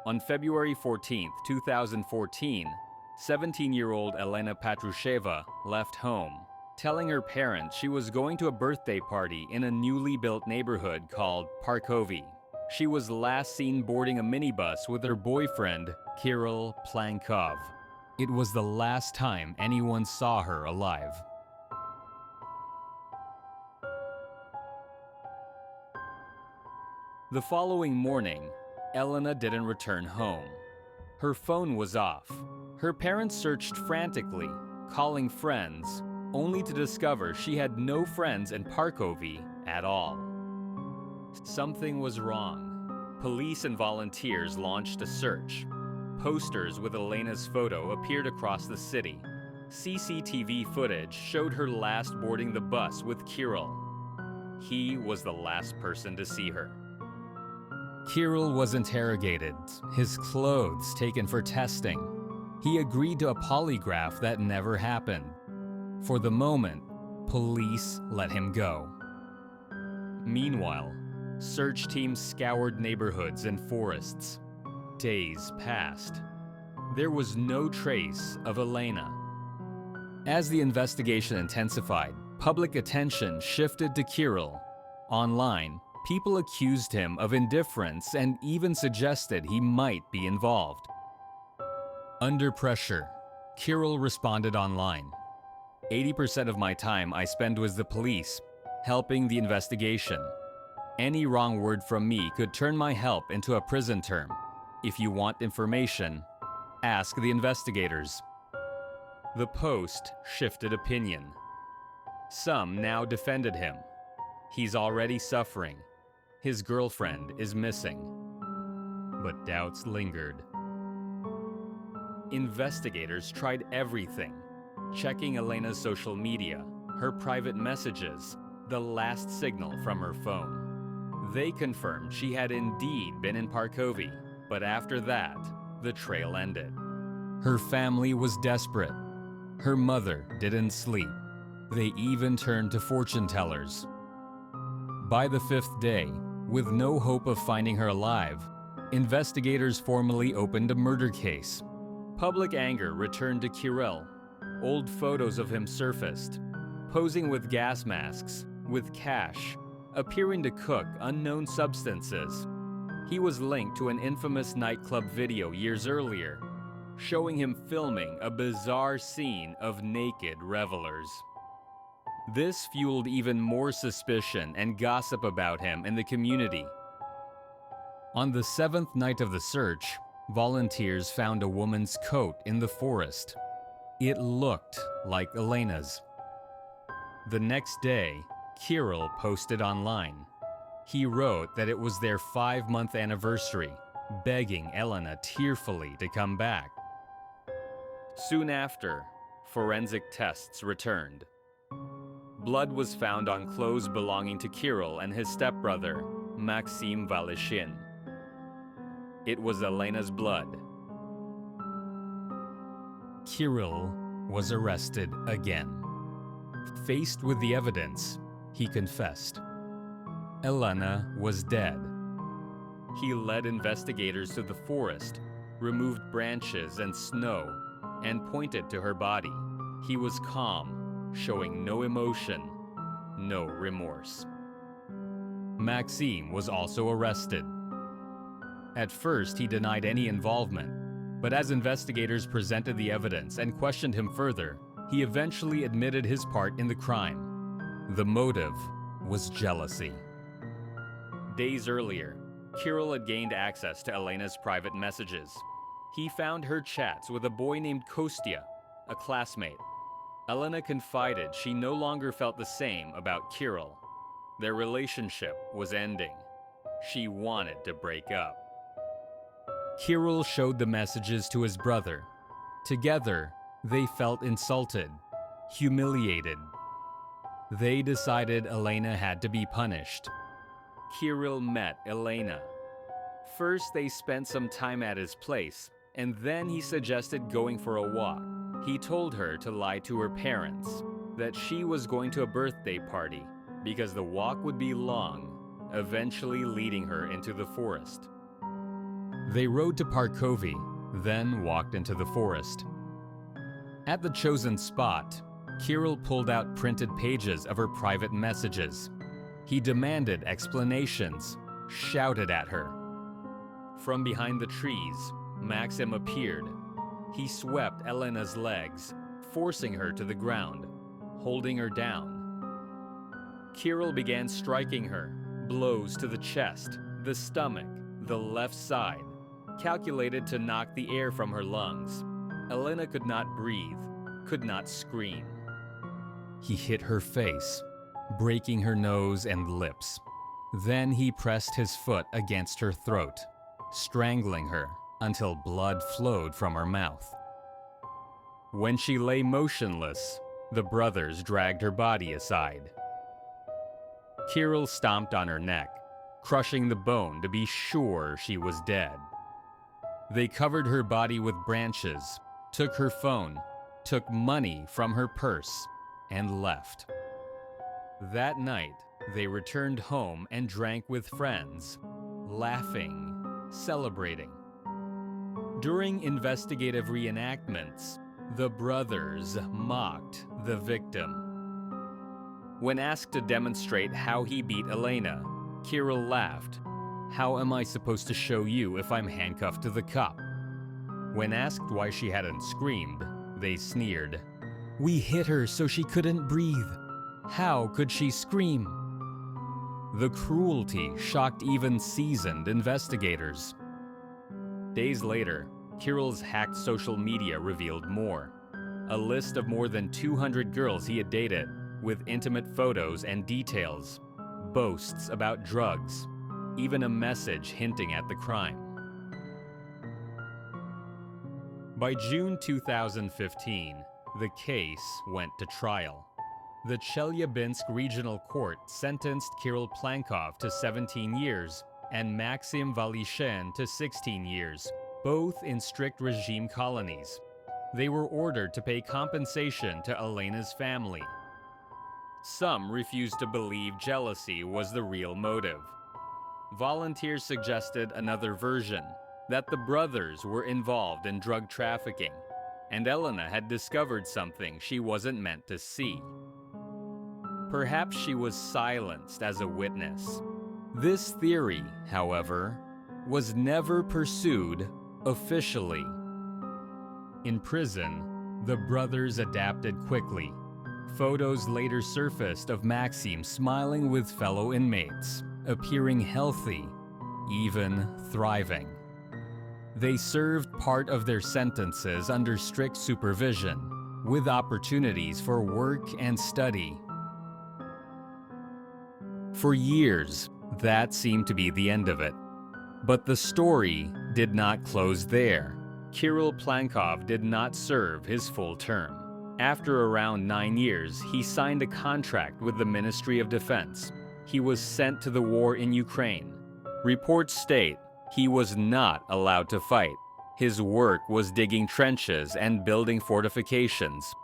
On February 14, 2014, 17-year-old Elena Patrusheva left home, telling her parents she was going to a birthday party in a newly built neighborhood called Parkovy. She was last seen boarding a minibus with her boyfriend, Kirill Plankov. It was the last time anyone saw her alive. The following morning, Elena didn't return home. Her phone was off. Her parents searched frantically, calling friends, only to discover she had no friends in Parkovy at all. Something was wrong. Police and volunteers launched a search. Posters with Elena's photo appeared across the city. CCTV footage showed her last boarding the bus with Kirill. He was the last person to see her. Kirill was interrogated, his clothes taken for testing. He agreed to a polygraph that never happened. For the moment, police let him go. Meanwhile, search teams scoured neighborhoods and forests. Days passed. There was no trace of Elena. As the investigation intensified, public attention shifted to Kirill. Online, people accused him of indifference and even suggested he might be involved. Under pressure, Kirill responded online. 80% of my time I spend with the police, helping the investigation. Any wrong word from me could turn my help into a prison term. If you want information, ask the investigators. The post shifted opinion. Some now defended him. He's already suffering. His girlfriend is missing. But doubts lingered. Investigators tried everything, checking Elena's social media, her private messages, the last signal from her phone. They confirmed she had indeed been in Parkovy, but after that, the trail ended. Her family was desperate. Her mother didn't sleep. They even turned to fortune tellers. By the fifth day, with no hope of finding her alive, investigators formally opened a murder case. Public anger returned to Kirill. Old photos of him surfaced, posing with gas masks, with cash, appearing to cook unknown substances. He was linked to an infamous nightclub video years earlier, showing him filming a bizarre scene of naked revelers. This fueled even more suspicion and gossip about him in the community. On the seventh night of the search, volunteers found a woman's coat in the forest. It looked like Elena's. The next day, Kirill posted online. He wrote that it was their 5-month anniversary, begging Elena tearfully to come back. Soon after, forensic tests returned. Blood was found on clothes belonging to Kirill and his stepbrother, Maxim Vanishing. It was Elena's blood. Kirill was arrested again. Faced with the evidence, he confessed. Elena was dead. He led investigators to the forest, removed branches and snow, and pointed to her body. He was calm, showing no emotion, no remorse. Maxim was also arrested. At first, he denied any involvement, but as investigators presented the evidence and questioned him further, he eventually admitted his part in the crime. The motive was jealousy. Days earlier, Kirill had gained access to Elena's private messages. He found her chats with a boy named Kostya, a classmate. Elena confided she no longer felt the same about Kirill. Their relationship was ending. She wanted to break up. Kirill showed the messages to his brother. Together, they felt insulted, humiliated. They decided Elena had to be punished. Kirill met Elena. First, they spent some time at his place, and then he suggested going for a walk. He told her to lie to her parents, that she was going to a birthday party because the walk would be long, eventually leading her into the forest. They rode to Parkovy, then walked into the forest. At the chosen spot, Kirill pulled out printed pages of her private messages. He demanded explanations, shouted at her. From behind the trees, Maxim appeared. He swept Elena's legs, forcing her to the ground, holding her down. Kirill began striking her, blows to the chest, the stomach, the left side, calculated to knock the air from her lungs. Elena could not breathe, could not scream. He hit her face, breaking her nose and lips. Then he pressed his foot against her throat, strangling her until blood flowed from her mouth. When she lay motionless, the brothers dragged her body aside. Kirill stomped on her neck, crushing the bone to be sure she was dead. They covered her body with branches, took her phone, took money from her purse, and left. That night, they returned home and drank with friends, laughing, celebrating. During investigative reenactments, the brothers mocked the victim. When asked to demonstrate how he beat Elena, Kirill laughed. "How am I supposed to show you if I'm handcuffed to the cop?" When asked why she hadn't screamed, they sneered. "We hit her so she couldn't breathe. How could she scream?" The cruelty shocked even seasoned investigators. Days later, Kirill's hacked social media revealed more. A list of more than 200 girls he had dated, with intimate photos and details, boasts about drugs, even a message hinting at the crime. By June 2015, the case went to trial. The Chelyabinsk Regional Court sentenced Kirill Plankov to 17 years and Maxim Vanishing to 16 years, both in strict regime colonies. They were ordered to pay compensation to Elena's family. Some refused to believe jealousy was the real motive. Volunteers suggested another version, that the brothers were involved in drug trafficking, and Elena had discovered something she wasn't meant to see. Perhaps she was silenced as a witness. This theory, however, was never pursued officially. In prison, the brothers adapted quickly. Photos later surfaced of Maxim smiling with fellow inmates, appearing healthy, even thriving. They served part of their sentences under strict supervision, with opportunities for work and study. For years, that seemed to be the end of it. But the story did not close there. Kirill Plankov did not serve his full term. After around 9 years, he signed a contract with the Ministry of Defense. He was sent to the war in Ukraine. Reports state he was not allowed to fight. His work was digging trenches and building fortifications.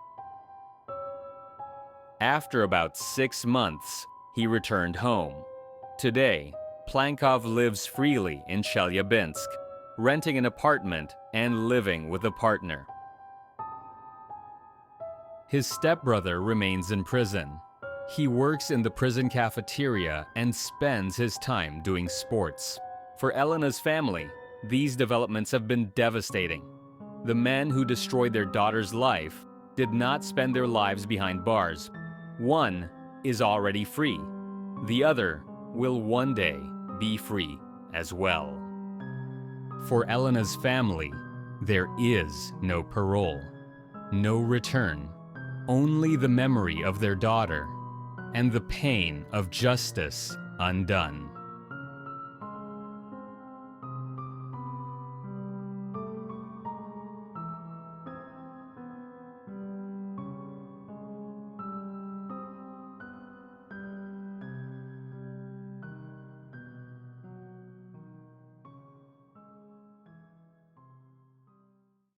After about 6 months, he returned home. Today, Plankov lives freely in Chelyabinsk, renting an apartment and living with a partner. His stepbrother remains in prison. He works in the prison cafeteria and spends his time doing sports. For Elena's family, these developments have been devastating. The men who destroyed their daughter's life did not spend their lives behind bars. One is already free. The other will one day be free as well. For Elena's family, there is no parole, no return, only the memory of their daughter and the pain of justice undone.